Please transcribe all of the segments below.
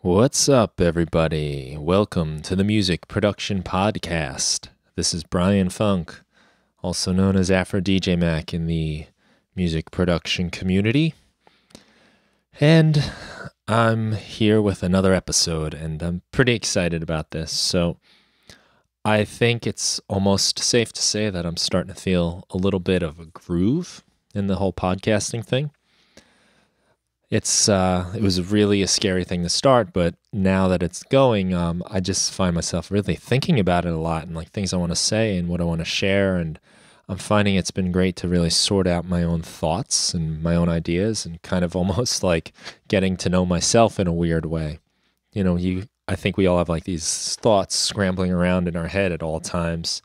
What's up, everybody? Welcome to the Music Production Podcast. This is Brian Funk, also known as AfroDJMac in the music production community. And I'm here with another episode, and I'm pretty excited about this. So I think it's almost safe to say that I'm starting to feel a little bit of a groove in the whole podcasting thing. It was really a scary thing to start, but now that it's going, I just find myself really thinking about it a lot and like things I want to say and what I want to share. And I'm finding it's been great to really sort out my own thoughts and my own ideas and kind of almost like getting to know myself in a weird way. You know, I think we all have like these thoughts scrambling around in our head at all times,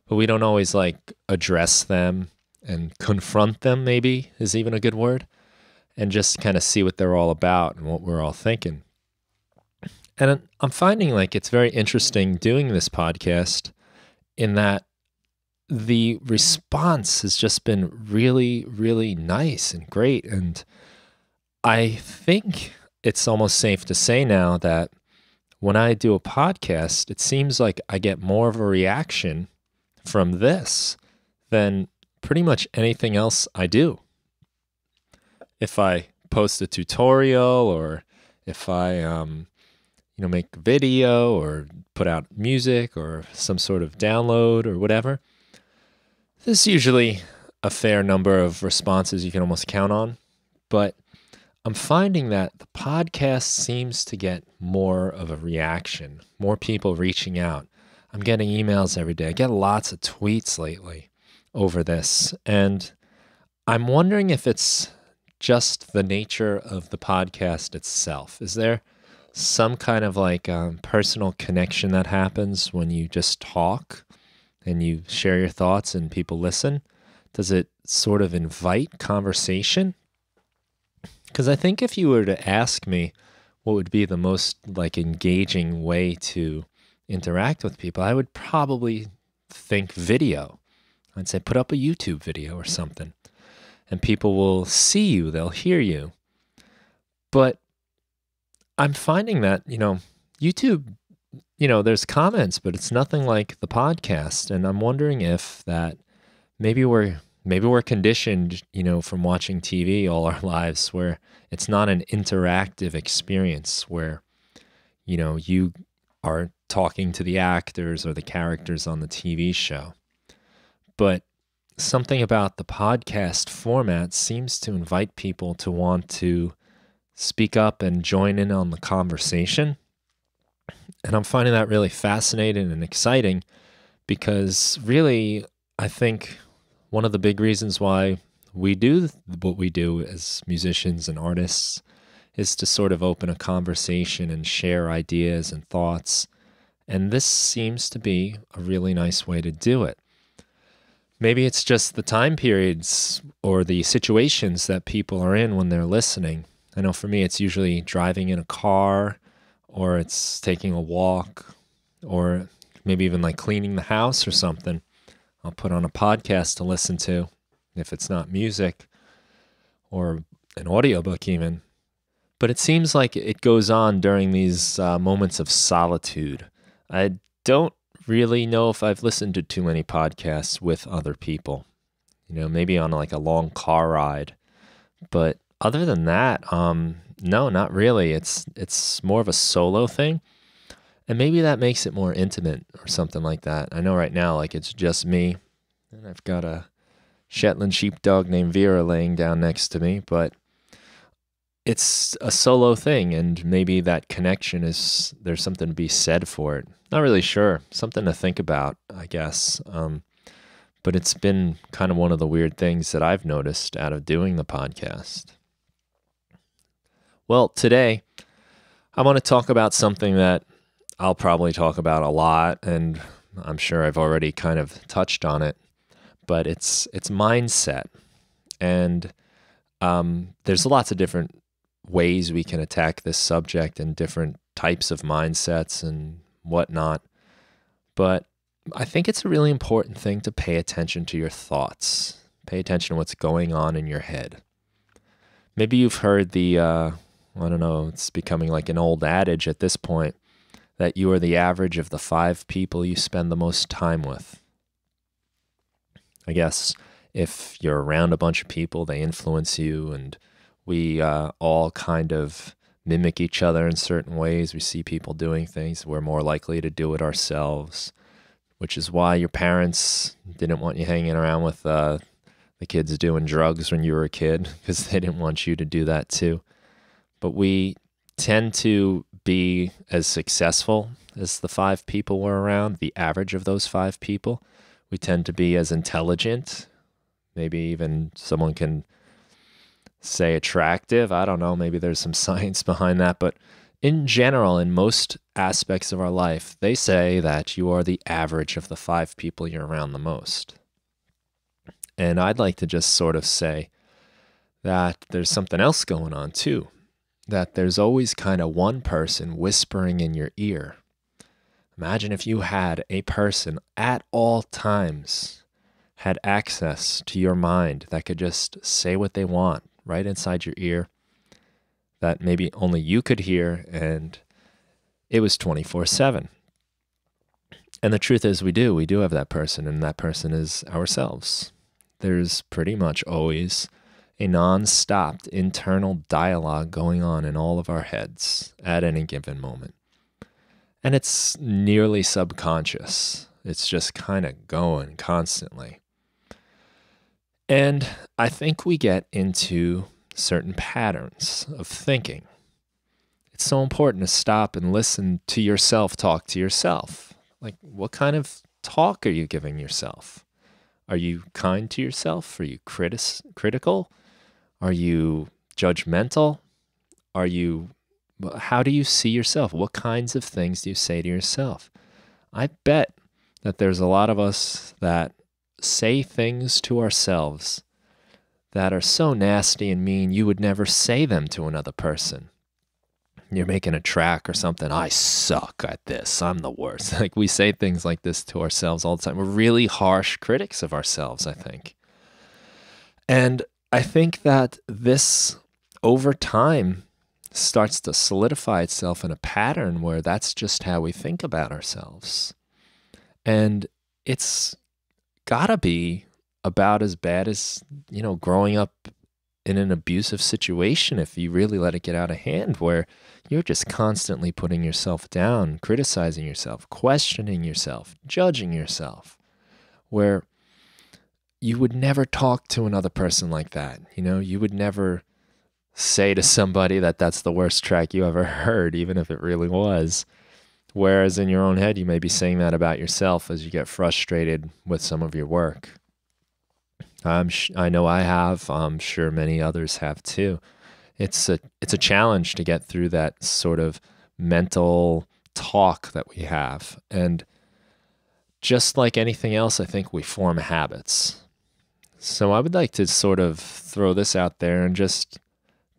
but we don't always like address them and confront them, maybe is even a good word. And just kind of see what they're all about and what we're all thinking. And I'm finding like it's very interesting doing this podcast in that the response has just been really, really nice and great. And I think it's almost safe to say now that when I do a podcast, it seems like I get more of a reaction from this than pretty much anything else I do. If I post a tutorial or if I, make a video or put out music or some sort of download or whatever, there's usually a fair number of responses you can almost count on. But I'm finding that the podcast seems to get more of a reaction, more people reaching out. I'm getting emails every day. I get lots of tweets lately over this. And I'm wondering if it's just the nature of the podcast itself. Is there some kind of like personal connection that happens when you just talk and you share your thoughts and people listen? Does it sort of invite conversation? Because I think if you were to ask me what would be the most like engaging way to interact with people, I would probably think video. I'd say put up a YouTube video or something. And people will see you, they'll hear you. But I'm finding that, YouTube, there's comments, but it's nothing like the podcast. And I'm wondering if that maybe we're conditioned, from watching TV all our lives where it's not an interactive experience where, you are talking to the actors or the characters on the TV show. But something about the podcast format seems to invite people to want to speak up and join in on the conversation. And I'm finding that really fascinating and exciting because really, I think one of the big reasons why we do what we do as musicians and artists is to sort of open a conversation and share ideas and thoughts. And this seems to be a really nice way to do it. Maybe it's just the time periods or the situations that people are in when they're listening. I know for me, it's usually driving in a car or it's taking a walk or maybe even like cleaning the house or something. I'll put on a podcast to listen to if it's not music or an audiobook even. But it seems like it goes on during these moments of solitude. I don't really know if I've listened to too many podcasts with other people, maybe on like a long car ride. But other than that, no, not really. It's more of a solo thing. And maybe that makes it more intimate or something like that. I know right now, like it's just me and I've got a Shetland sheepdog named Vera laying down next to me, but it's a solo thing, and maybe that connection there's something to be said for it. Not really sure. Something to think about, I guess. But it's been kind of one of the weird things that I've noticed out of doing the podcast. Well, today, I want to talk about something that I'll probably talk about a lot, and I'm sure I've already kind of touched on it, but it's mindset. And there's lots of different ways we can attack this subject and different types of mindsets and whatnot. But I think it's a really important thing to pay attention to your thoughts. Pay attention to what's going on in your head. Maybe you've heard the I don't know, it's becoming like an old adage at this point, that you are the average of the 5 people you spend the most time with. I guess if you're around a bunch of people, they influence you, and we all kind of mimic each other in certain ways. We see people doing things, we're more likely to do it ourselves, which is why your parents didn't want you hanging around with the kids doing drugs when you were a kid, because they didn't want you to do that too. But we tend to be as successful as the 5 people we're around, the average of those 5 people. We tend to be as intelligent, maybe even someone can say attractive. I don't know, maybe there's some science behind that. But in general, in most aspects of our life, they say that you are the average of the 5 people you're around the most. And I'd like to just sort of say that there's something else going on too, that there's always kind of one person whispering in your ear. Imagine if you had a person at all times had access to your mind that could just say what they want right inside your ear, that maybe only you could hear, and it was 24/7. And the truth is we do have that person, and that person is ourselves. There's pretty much always a non-stopped internal dialogue going on in all of our heads at any given moment. And it's nearly subconscious. It's just kind of going constantly. And I think we get into certain patterns of thinking. It's so important to stop and listen to yourself talk to yourself. Like, what kind of talk are you giving yourself? Are you kind to yourself? Are you critical? Are you judgmental? How do you see yourself? What kinds of things do you say to yourself? I bet that there's a lot of us that say things to ourselves that are so nasty and mean you would never say them to another person. You're making a track or something, I suck at this, I'm the worst. Like, we say things like this to ourselves all the time. We're really harsh critics of ourselves, I think. And I think that this, over time, starts to solidify itself in a pattern where that's just how we think about ourselves. And it's gotta be about as bad as, growing up in an abusive situation if you really let it get out of hand, where you're just constantly putting yourself down, criticizing yourself, questioning yourself, judging yourself, where you would never talk to another person like that. You would never say to somebody that that's the worst track you ever heard, even if it really was. Whereas in your own head, you may be saying that about yourself as you get frustrated with some of your work. I know I have. I'm sure many others have too. It's a challenge to get through that sort of mental talk that we have. And just like anything else, I think we form habits. So I would like to sort of throw this out there and just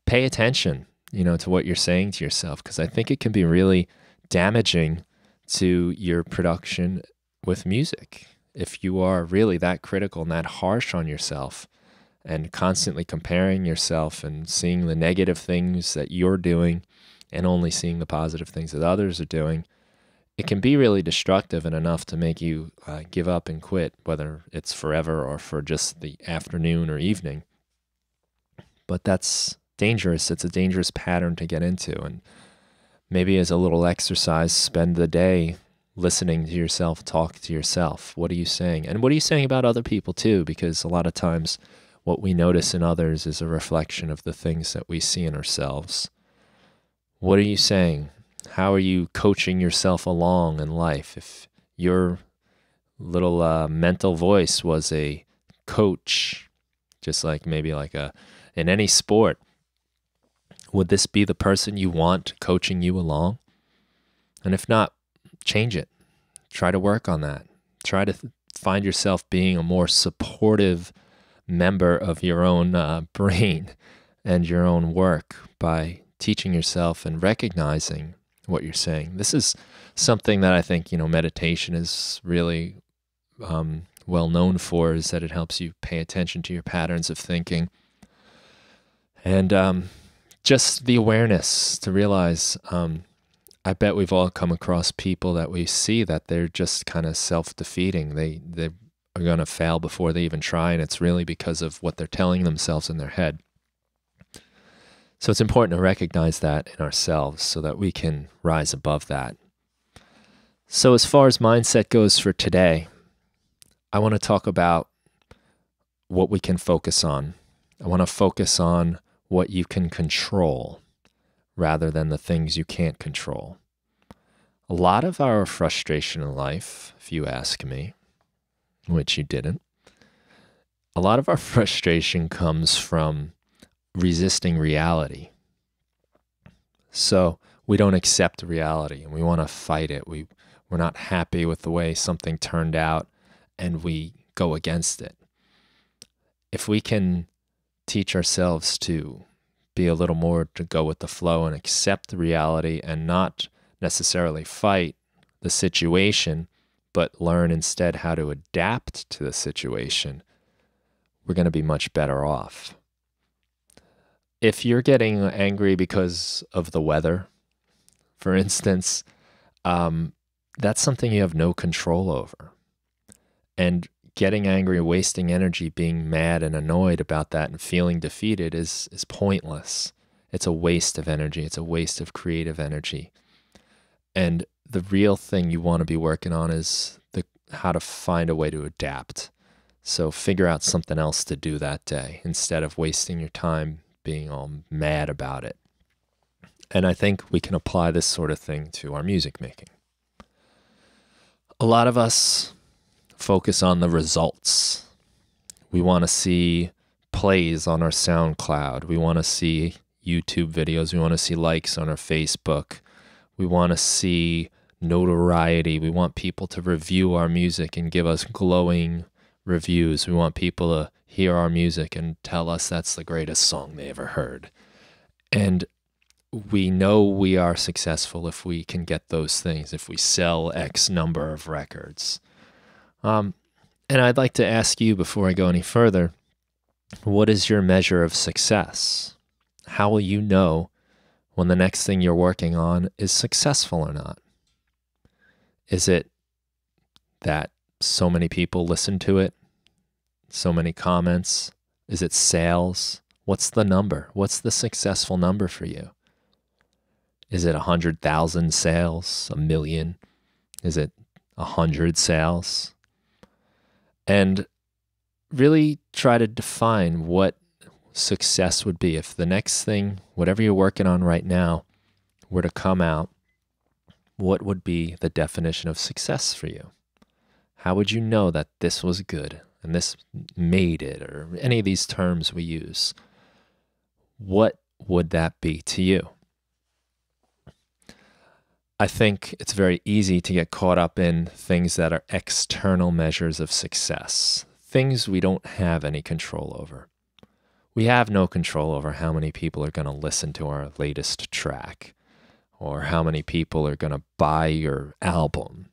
pay attention, to what you're saying to yourself, because I think it can be really damaging to your production with music. If you are really that critical and that harsh on yourself and constantly comparing yourself and seeing the negative things that you're doing and only seeing the positive things that others are doing, it can be really destructive and enough to make you give up and quit, whether it's forever or for just the afternoon or evening. But that's dangerous. It's a dangerous pattern to get into. And maybe as a little exercise, spend the day listening to yourself, talk to yourself. What are you saying? And what are you saying about other people too? Because a lot of times what we notice in others is a reflection of the things that we see in ourselves. What are you saying? How are you coaching yourself along in life? If your little mental voice was a coach, just like maybe in any sport, would this be the person you want coaching you along? And if not, change it. Try to work on that. Try to find yourself being a more supportive member of your own brain and your own work by teaching yourself and recognizing what you're saying. This is something that I think, meditation is really well known for, is that it helps you pay attention to your patterns of thinking and just the awareness to realize, I bet we've all come across people that we see that they're just kind of self-defeating. They are going to fail before they even try, and it's really because of what they're telling themselves in their head. So it's important to recognize that in ourselves so that we can rise above that. So as far as mindset goes for today, I want to talk about what we can focus on. I want to focus on what you can control rather than the things you can't control. A lot of our frustration in life, if you ask me, which you didn't, a lot of our frustration comes from resisting reality. So we don't accept reality and we want to fight it. We're not happy with the way something turned out and we go against it. If we can teach ourselves to be a little more to go with the flow and accept the reality and not necessarily fight the situation, but learn instead how to adapt to the situation, we're going to be much better off. If you're getting angry because of the weather, for instance, that's something you have no control over. And getting angry, wasting energy, being mad and annoyed about that and feeling defeated is pointless. It's a waste of energy. It's a waste of creative energy. And the real thing you want to be working on is how to find a way to adapt. So figure out something else to do that day instead of wasting your time being all mad about it. And I think we can apply this sort of thing to our music making. A lot of us focus on the results. We want to see plays on our SoundCloud. We want to see YouTube videos. We want to see likes on our Facebook. We want to see notoriety. We want people to review our music and give us glowing reviews. We want people to hear our music and tell us that's the greatest song they ever heard. And we know we are successful if we can get those things, if we sell X number of records. And I'd like to ask you before I go any further, what is your measure of success? How will you know when the next thing you're working on is successful or not? Is it that so many people listen to it? So many comments? Is it sales? What's the number? What's the successful number for you? Is it 100,000 sales? 1 million? Is it 100 sales? And really try to define what success would be. If the next thing, whatever you're working on right now, were to come out, what would be the definition of success for you? How would you know that this was good and this made it, or any of these terms we use? What would that be to you? I think it's very easy to get caught up in things that are external measures of success, things we don't have any control over. We have no control over how many people are going to listen to our latest track or how many people are going to buy your album.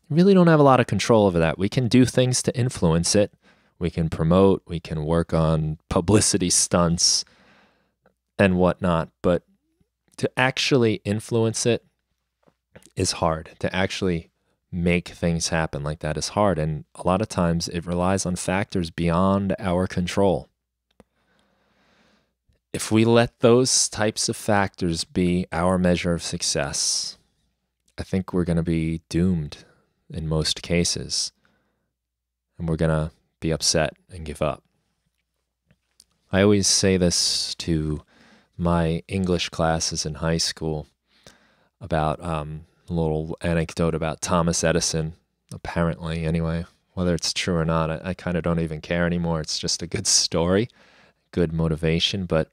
We really don't have a lot of control over that. We can do things to influence it. We can promote, we can work on publicity stunts and whatnot, but to actually influence it is hard. To actually make things happen like that is hard, and a lot of times it relies on factors beyond our control. If we let those types of factors be our measure of success, I think we're going to be doomed in most cases, and we're going to be upset and give up. I always say this to my English classes in high school about a little anecdote about Thomas Edison, apparently anyway. Whether it's true or not, I kind of don't even care anymore. It's just a good story, good motivation. But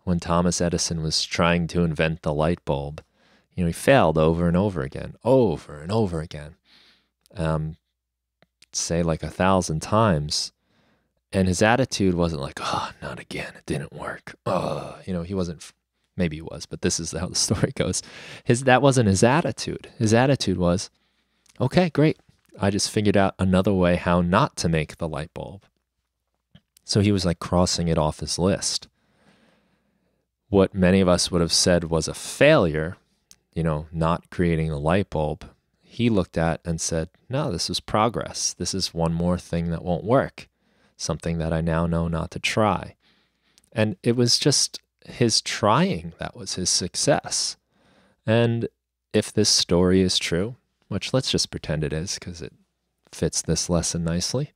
when Thomas Edison was trying to invent the light bulb, he failed over and over again, say like 1,000 times. And his attitude wasn't like, oh, not again, it didn't work. He wasn't, maybe he was, but this is how the story goes. That wasn't his attitude. His attitude was, okay, great. I just figured out another way how not to make the light bulb. So he was like crossing it off his list. what many of us would have said was a failure, not creating a light bulb, he looked at and said, no, this is progress. This is one more thing that won't work, something that I now know not to try. And it was just his trying that was his success. And if this story is true, which let's just pretend it is because it fits this lesson nicely,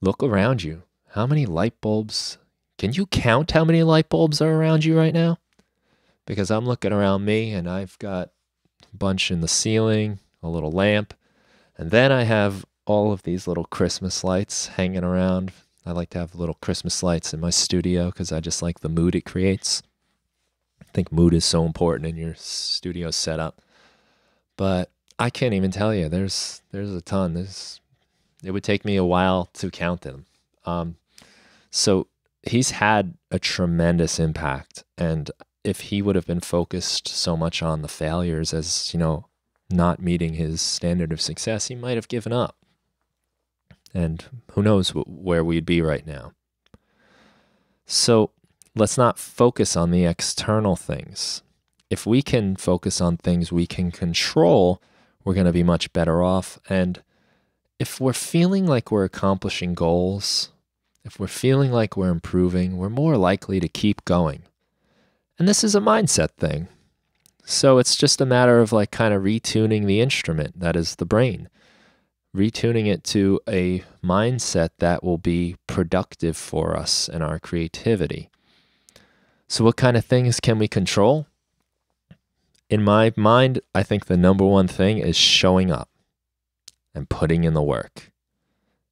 look around you. How many light bulbs? Can you count how many light bulbs are around you right now? Because I'm looking around me and I've got a bunch in the ceiling, a little lamp, and then I have all of these little Christmas lights hanging around. I like to have little Christmas lights in my studio because I just like the mood it creates. I think mood is so important in your studio setup. But I can't even tell you. There's a ton. It would take me a while to count them. So he's had a tremendous impact. And if he would have been focused so much on the failures as, not meeting his standard of success, he might have given up. And who knows where we'd be right now. So let's not focus on the external things. If we can focus on things we can control, we're going to be much better off. And if we're feeling like we're accomplishing goals, if we're feeling like we're improving, we're more likely to keep going. And this is a mindset thing. So it's just a matter of kind of retuning the instrument, that is the brain. Retuning it to a mindset that will be productive for us and our creativity. So what kind of things can we control? In my mind, I think the number one thing is showing up and putting in the work.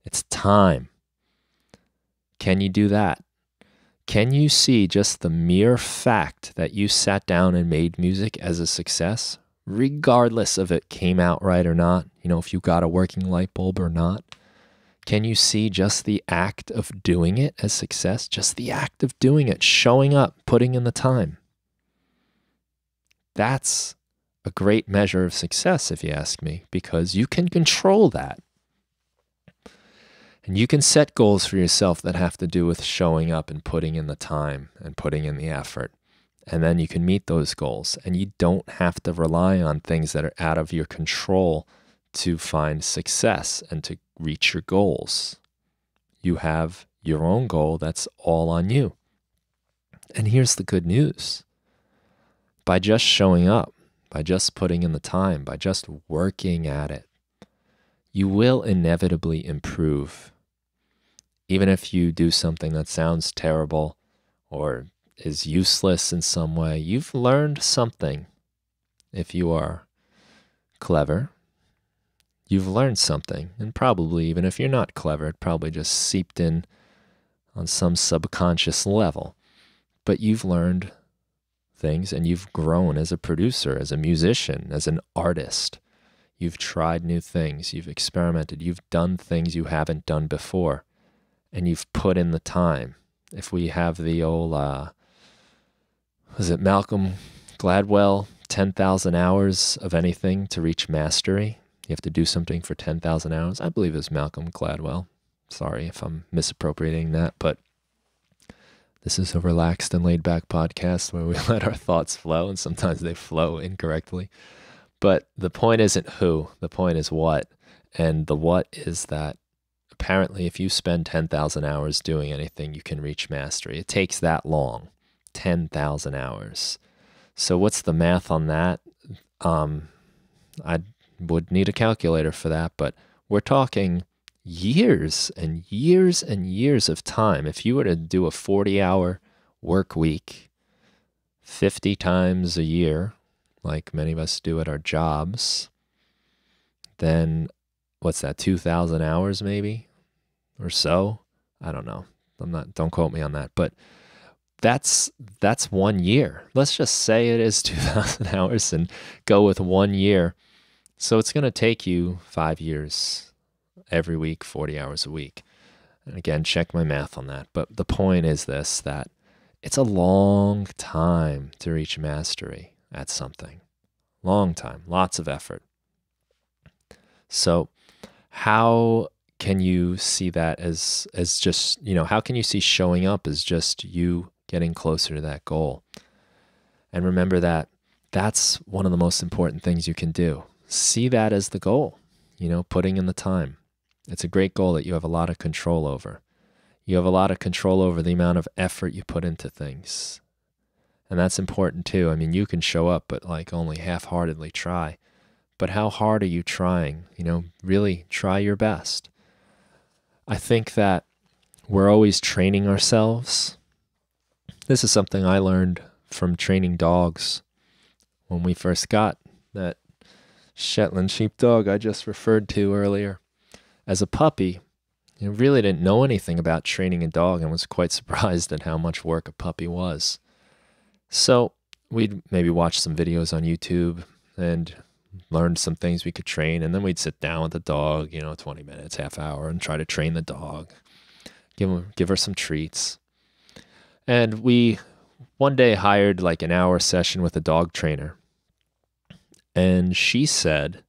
It's time. Can you do that? Can you see just the mere fact that you sat down and made music as a success, regardless of it came out right or not, if you got a working light bulb or not? Can you see just the act of doing it as success? Just the act of doing it, showing up, putting in the time. That's a great measure of success, if you ask me, because you can control that. And you can set goals for yourself that have to do with showing up and putting in the time and putting in the effort. And then you can meet those goals. And you don't have to rely on things that are out of your control to find success and to reach your goals. You have your own goal that's all on you. And here's the good news. By just showing up, by just putting in the time, by just working at it, you will inevitably improve. Even if you do something that sounds terrible or is useless in some way, you've learned something. If you are clever, you've learned something. And probably even if you're not clever, it probably just seeped in on some subconscious level. But you've learned things and you've grown as a producer, as a musician, as an artist. You've tried new things, you've experimented, you've done things you haven't done before, and you've put in the time. If we have the old, was it Malcolm Gladwell, 10,000 hours of anything to reach mastery? You have to do something for 10,000 hours. I believe it's Malcolm Gladwell. Sorry if I'm misappropriating that, but this is a relaxed and laid back podcast where we let our thoughts flow, and sometimes they flow incorrectly. But the point isn't who, the point is what. And the what is that apparently if you spend 10,000 hours doing anything, you can reach mastery. It takes that long, 10,000 hours. So what's the math on that? I would need a calculator for that, but we're talking years and years and years of time. If you were to do a 40-hour work week 50 times a year, like many of us do at our jobs, then what's that, 2,000 hours maybe or so? I don't know. Don't quote me on that, but that's 1 year. Let's just say it is 2,000 hours and go with 1 year. So it's going to take you 5 years every week, 40 hours a week. And again, check my math on that. But the point is this, that it's a long time to reach mastery at something. Long time, lots of effort. So how can you see that as just, how can you see showing up as just you getting closer to that goal. And remember that that's one of the most important things you can do. See that as the goal, putting in the time. It's a great goal that you have a lot of control over. You have a lot of control over the amount of effort you put into things. And that's important too. I mean, you can show up, but like only half-heartedly try. But how hard are you trying? Really try your best. I think that we're always training ourselves. This is something I learned from training dogs when we first got that Shetland sheepdog I just referred to earlier. As a puppy, really didn't know anything about training a dog and was quite surprised at how much work a puppy was. So we'd maybe watch some videos on YouTube and learn some things we could train, and then we'd sit down with the dog, 20 minutes, half hour, and try to train the dog, give her some treats. And we one day hired like an hour session with a dog trainer. And she said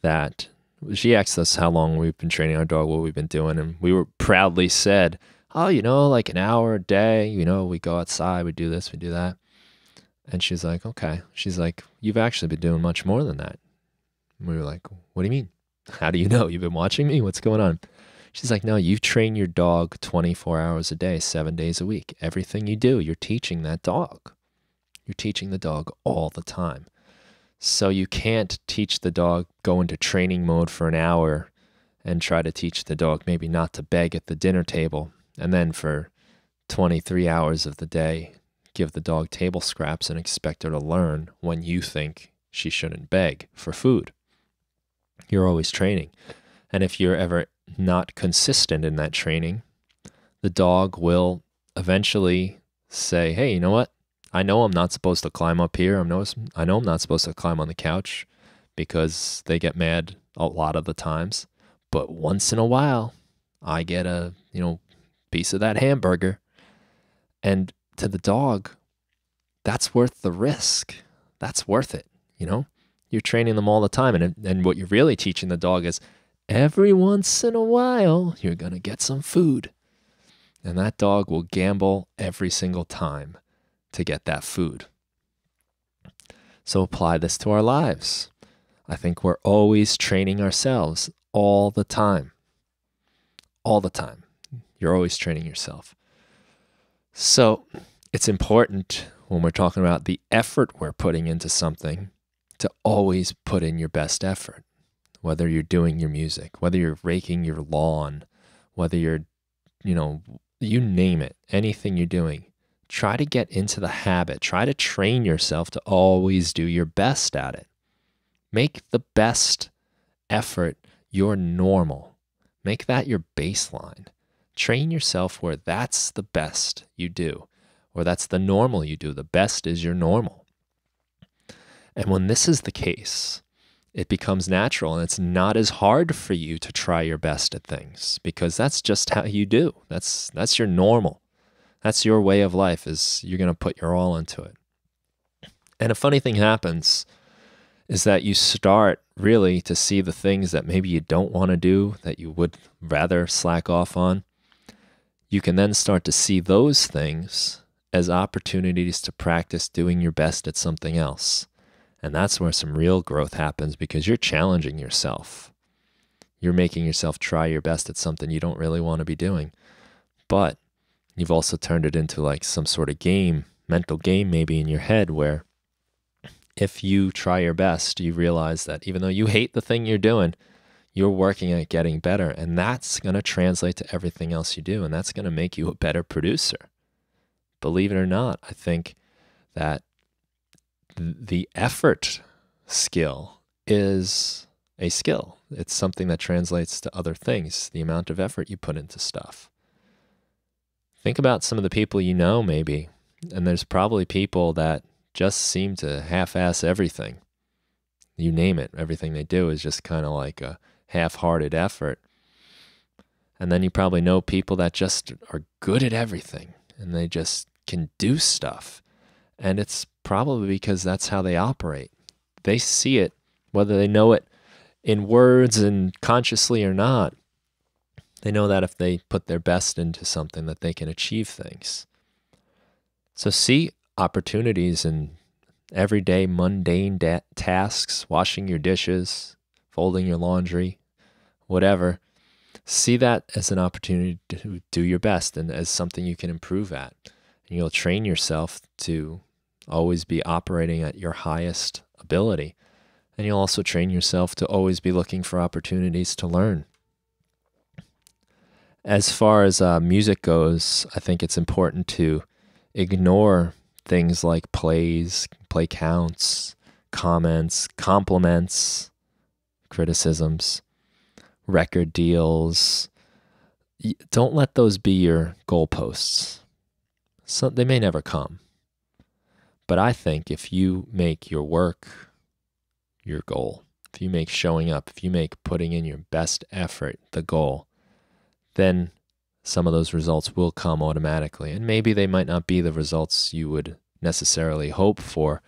that she asked us how long we've been training our dog, what we've been doing, and we were proudly said, oh, like an hour a day, we go outside, we do this, we do that. And she's like, okay. She's like, you've actually been doing much more than that. And we were like, what do you mean? How do you know? You've been watching me? What's going on? She's like, no, you train your dog 24 hours a day, 7 days a week. Everything you do, you're teaching that dog. You're teaching the dog all the time. So you can't teach the dog, go into training mode for an hour and try to teach the dog maybe not to beg at the dinner table. And then for 23 hours of the day, give the dog table scraps and expect her to learn when you think she shouldn't beg for food. You're always training. And if you're ever not consistent in that training, the dog will eventually say, hey, you know what? I know I'm not supposed to climb up here. I know I'm not supposed to climb on the couch, because they get mad a lot of the times. But once in a while, I get a, piece of that hamburger. And to the dog, that's worth the risk. That's worth it, You're training them all the time. And what you're really teaching the dog is every once in a while, you're going to get some food. And that dog will gamble every single time to get that food. So apply this to our lives. I think we're always training ourselves all the time. All the time. You're always training yourself. So it's important when we're talking about the effort we're putting into something to always put in your best effort. Whether you're doing your music, whether you're raking your lawn, whether you're, you name it, anything you're doing. Try to get into the habit. Try to train yourself to always do your best at it. Make the best effort your normal. Make that your baseline. Train yourself where that's the best you do, or that's the normal you do. The best is your normal. And when this is the case, it becomes natural, and it's not as hard for you to try your best at things, because that's just how you do. That's your normal. That's your way of life, is you're going to put your all into it. And a funny thing happens is that you start really to see the things that maybe you don't want to do, that you would rather slack off on. You can then start to see those things as opportunities to practice doing your best at something else. And that's where some real growth happens, because you're challenging yourself. You're making yourself try your best at something you don't really want to be doing. But you've also turned it into like some sort of game, mental game maybe in your head, where if you try your best, you realize that even though you hate the thing you're doing, you're working at getting better. And that's going to translate to everything else you do. And that's going to make you a better producer. Believe it or not, I think that the effort skill is a skill. It's something that translates to other things, the amount of effort you put into stuff. Think about some of the people you know maybe, and there's probably people that just seem to half-ass everything. You name it, everything they do is just kind of like a half-hearted effort. And then you probably know people that just are good at everything, and they just can do stuff. And it's probably because that's how they operate. They see it, whether they know it in words and consciously or not. They know that if they put their best into something, that they can achieve things. So see opportunities in everyday mundane tasks, washing your dishes, folding your laundry, whatever. See that as an opportunity to do your best and as something you can improve at. And you'll train yourself to always be operating at your highest ability. And you'll also train yourself to always be looking for opportunities to learn. As far as music goes, I think it's important to ignore things like plays, play counts, comments, compliments, criticisms, record deals. Don't let those be your goalposts. So they may never come. But I think if you make your work your goal, if you make showing up, if you make putting in your best effort the goal, then some of those results will come automatically. And maybe they might not be the results you would necessarily hope for,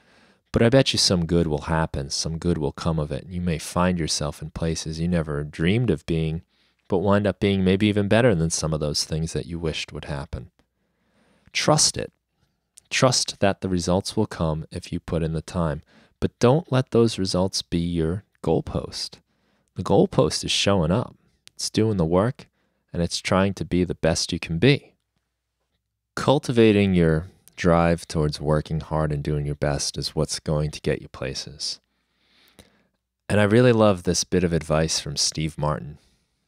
but I bet you some good will happen, some good will come of it. You may find yourself in places you never dreamed of being, but wind up being maybe even better than some of those things that you wished would happen. Trust it. Trust that the results will come if you put in the time, but don't let those results be your goalpost. The goalpost is showing up. It's doing the work, and it's trying to be the best you can be. Cultivating your drive towards working hard and doing your best is what's going to get you places. And I really love this bit of advice from Steve Martin.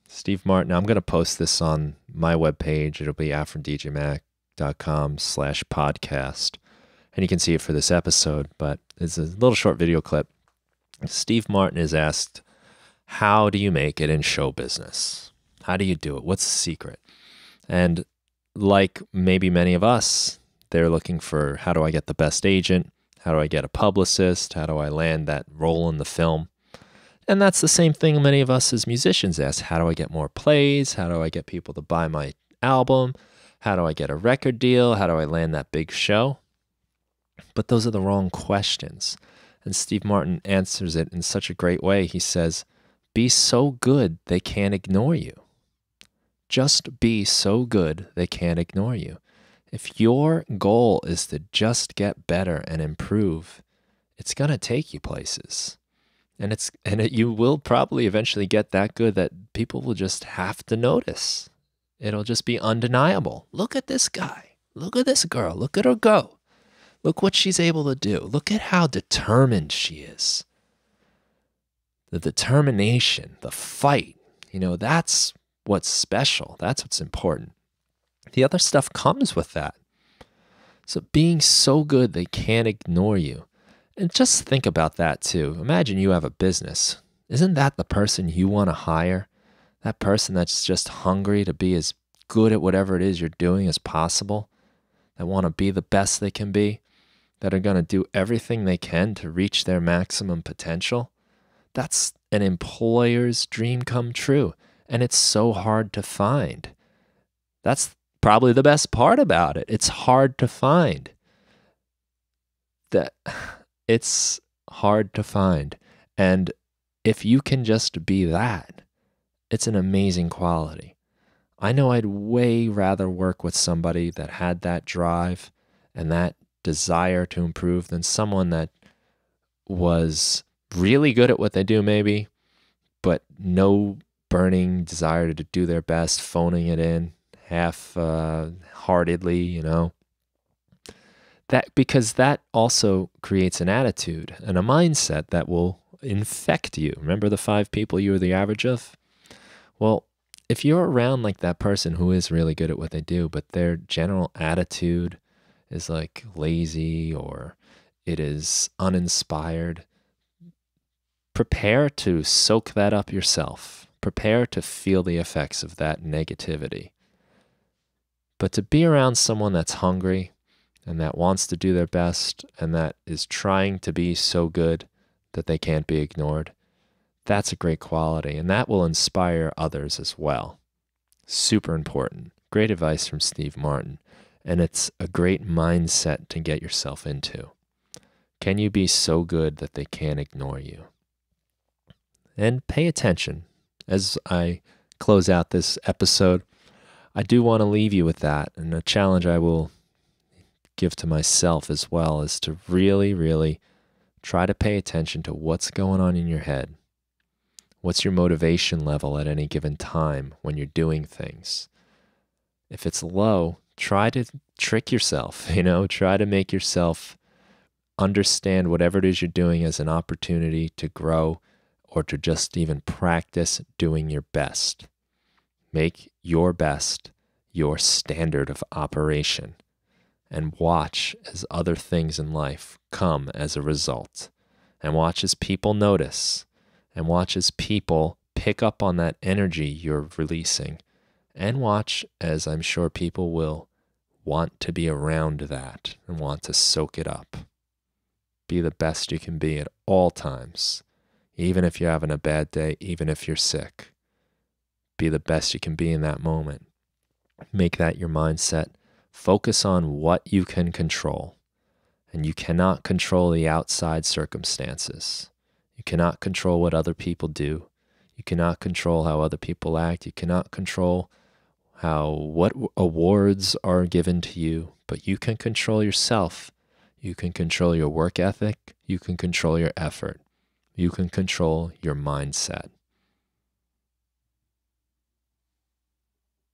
Steve Martin, I'm going to post this on my webpage. It'll be AfroDJMac.com/podcast. And you can see it for this episode, but it's a little short video clip. Steve Martin is asked, how do you make it in show business? How do you do it? What's the secret? And like maybe many of us, they're looking for, how do I get the best agent? How do I get a publicist? How do I land that role in the film? And that's the same thing many of us as musicians ask. How do I get more plays? How do I get people to buy my album? How do I get a record deal? How do I land that big show? But those are the wrong questions. And Steve Martin answers it in such a great way. He says, be so good they can't ignore you. Just be so good they can't ignore you. If your goal is to just get better and improve, it's going to take you places. And you will probably eventually get that good that people will just have to notice. It'll just be undeniable. Look at this guy. Look at this girl. Look at her go. Look what she's able to do. Look at how determined she is. The determination, the fight, that's what's special. That's what's important. The other stuff comes with that. So being so good they can't ignore you. And just think about that too. Imagine you have a business. Isn't that the person you want to hire? That person that's just hungry to be as good at whatever it is you're doing as possible? That want to be the best they can be? That are going to do everything they can to reach their maximum potential? That's an employer's dream come true. And it's so hard to find. That's probably the best part about it. It's hard to find. It's hard to find. And if you can just be that, it's an amazing quality. I know I'd way rather work with somebody that had that drive and that desire to improve than someone that was really good at what they do maybe, but no burning desire to do their best, phoning it in half-heartedly, because that also creates an attitude and a mindset that will infect you. Remember the 5 people you were the average of? Well, if you're around like that person who is really good at what they do, but their general attitude is like lazy or it is uninspired, prepare to soak that up yourself. Prepare to feel the effects of that negativity. But to be around someone that's hungry and that wants to do their best and that is trying to be so good that they can't be ignored, that's a great quality, and that will inspire others as well. Super important. Great advice from Steve Martin, and it's a great mindset to get yourself into. Can you be so good that they can't ignore you? And pay attention. As I close out this episode, I do want to leave you with that, and a challenge I will give to myself as well is to really, really try to pay attention to what's going on in your head. What's your motivation level at any given time when you're doing things? If it's low, try to trick yourself, try to make yourself understand whatever it is you're doing as an opportunity to grow or to just even practice doing your best. Make your best your standard of operation and watch as other things in life come as a result. And watch as people notice and watch as people pick up on that energy you're releasing. And watch as I'm sure people will want to be around that and want to soak it up. Be the best you can be at all times, even if you're having a bad day, even if you're sick. Be the best you can be in that moment. Make that your mindset. Focus on what you can control. And you cannot control the outside circumstances. You cannot control what other people do. You cannot control how other people act. You cannot control what awards are given to you. But you can control yourself. You can control your work ethic. You can control your effort. You can control your mindset.